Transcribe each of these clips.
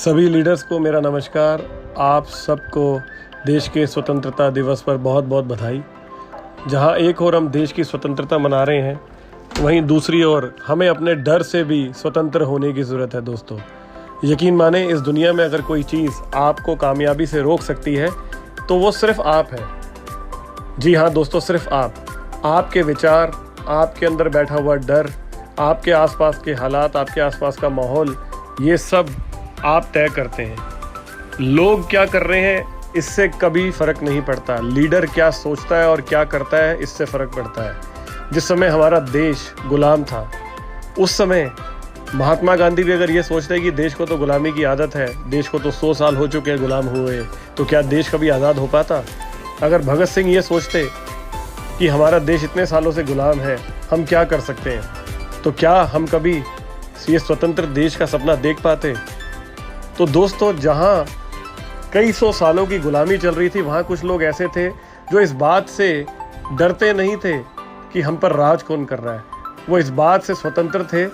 सभी लीडर्स को मेरा नमस्कार। आप सबको देश के स्वतंत्रता दिवस पर बहुत बहुत बधाई। जहां एक ओर हम देश की स्वतंत्रता मना रहे हैं, वहीं दूसरी ओर हमें अपने डर से भी स्वतंत्र होने की ज़रूरत है। दोस्तों, यकीन माने, इस दुनिया में अगर कोई चीज़ आपको कामयाबी से रोक सकती है तो वो सिर्फ आप है। जी हाँ दोस्तों, सिर्फ आप। आपके विचार, आपके अंदर बैठा हुआ डर, आपके आसपास के हालात, आपके आसपास का माहौल, ये सब आप तय करते हैं। लोग क्या कर रहे हैं इससे कभी फ़र्क नहीं पड़ता। लीडर क्या सोचता है और क्या करता है, इससे फ़र्क पड़ता है। जिस समय हमारा देश गुलाम था, उस समय महात्मा गांधी भी अगर ये सोचते कि देश को तो गुलामी की आदत है, देश को तो 100 साल हो चुके हैं गुलाम हुए, तो क्या देश कभी आज़ाद हो पाता? अगर भगत सिंह ये सोचते कि हमारा देश इतने सालों से गुलाम है, हम क्या कर सकते हैं, तो क्या हम कभी ये स्वतंत्र देश का सपना देख पाते? तो दोस्तों, जहाँ कई सौ सालों की गुलामी चल रही थी, वहाँ कुछ लोग ऐसे थे जो इस बात से डरते नहीं थे कि हम पर राज कौन कर रहा है। वो इस बात से स्वतंत्र थे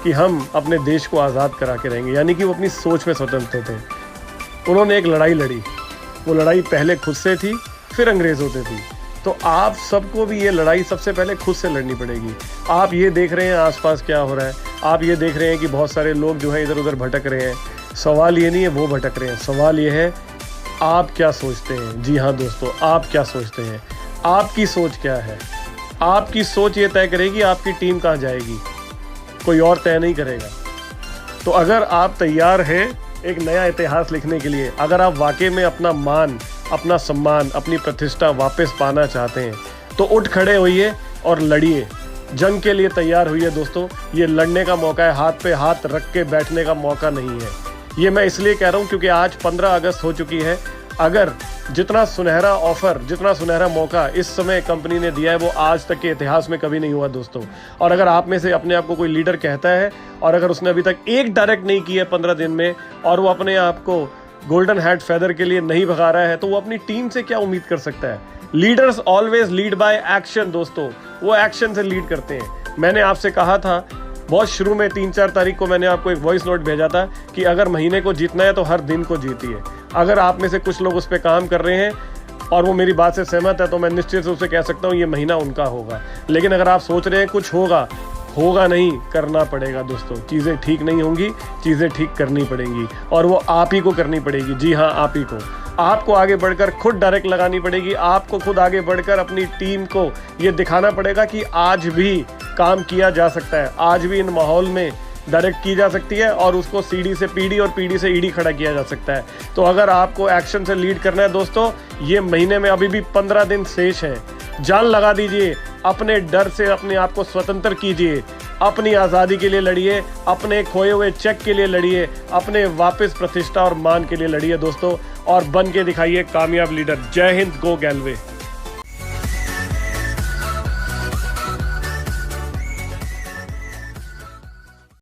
कि हम अपने देश को आज़ाद करा के रहेंगे, यानी कि वो अपनी सोच में स्वतंत्र थे। उन्होंने एक लड़ाई लड़ी। वो लड़ाई पहले खुद से थी, फिर अंग्रेज़ों से थी। तो आप सबको भी ये लड़ाई सबसे पहले खुद से लड़नी पड़ेगी। आप ये देख रहे हैं आसपास क्या हो रहा है, आप ये देख रहे हैं कि बहुत सारे लोग जो हैं इधर उधर भटक रहे हैं। सवाल ये नहीं है वो भटक रहे हैं, सवाल ये है आप क्या सोचते हैं। जी हाँ दोस्तों, आप क्या सोचते हैं, आपकी सोच क्या है। आपकी सोच ये तय करेगी आपकी टीम कहाँ जाएगी, कोई और तय नहीं करेगा। तो अगर आप तैयार हैं एक नया इतिहास लिखने के लिए, अगर आप वाकई में अपना मान, अपना सम्मान, अपनी प्रतिष्ठा वापस पाना चाहते हैं, तो उठ खड़े होइए और लड़िए। जंग के लिए तैयार हुई है दोस्तों। ये लड़ने का मौका है, हाथ पे हाथ रख के बैठने का मौका नहीं है। ये मैं इसलिए कह रहा हूँ क्योंकि आज 15 अगस्त हो चुकी है। अगर जितना सुनहरा ऑफर, जितना सुनहरा मौका इस समय कंपनी ने दिया है, वो आज तक के इतिहास में कभी नहीं हुआ दोस्तों। और अगर आप में से अपने आप को कोई लीडर कहता है और अगर उसने अभी तक एक डायरेक्ट नहीं की है 15 दिन में, और वो अपने आप को गोल्डन हैट फेदर के लिए नहीं भगा रहा है, तो वो अपनी टीम से क्या उम्मीद कर सकता है। Leaders always lead by action दोस्तों, वो एक्शन से लीड करते हैं। मैंने आपसे कहा था बहुत शुरू में, 3-4 तारीख को मैंने आपको एक वॉइस नोट भेजा था कि अगर महीने को जीतना है तो हर दिन को जीतिए। अगर आप में से कुछ लोग उस पर काम कर रहे हैं और वो मेरी बात से सहमत है, तो मैं निश्चित रूप से कह सकता हूँ ये महीना उनका होगा। लेकिन अगर आप सोच रहे हैं कुछ होगा नहीं, करना पड़ेगा दोस्तों। चीज़ें ठीक नहीं होंगी, चीज़ें ठीक करनी पड़ेंगी, और वो आप ही को करनी पड़ेगी। जी हाँ, आप ही को। आपको आगे बढ़कर खुद डायरेक्ट लगानी पड़ेगी। आपको खुद आगे बढ़कर अपनी टीम को ये दिखाना पड़ेगा कि आज भी काम किया जा सकता है, आज भी इन माहौल में डायरेक्ट की जा सकती है, और उसको सीढ़ी से पीढ़ी और पीढ़ी से ईढ़ी खड़ा किया जा सकता है। तो अगर आपको एक्शन से लीड करना है दोस्तों, ये महीने में अभी भी 15 दिन शेष हैं। जान लगा दीजिए, अपने डर से अपने आप को स्वतंत्र कीजिए, अपनी आज़ादी के लिए लड़िए, अपने खोए हुए चेक के लिए लड़िए, अपने वापस प्रतिष्ठा और मान के लिए लड़िए दोस्तों, और बन के दिखाइए कामयाब लीडर। जय हिंद, गो गैलवे।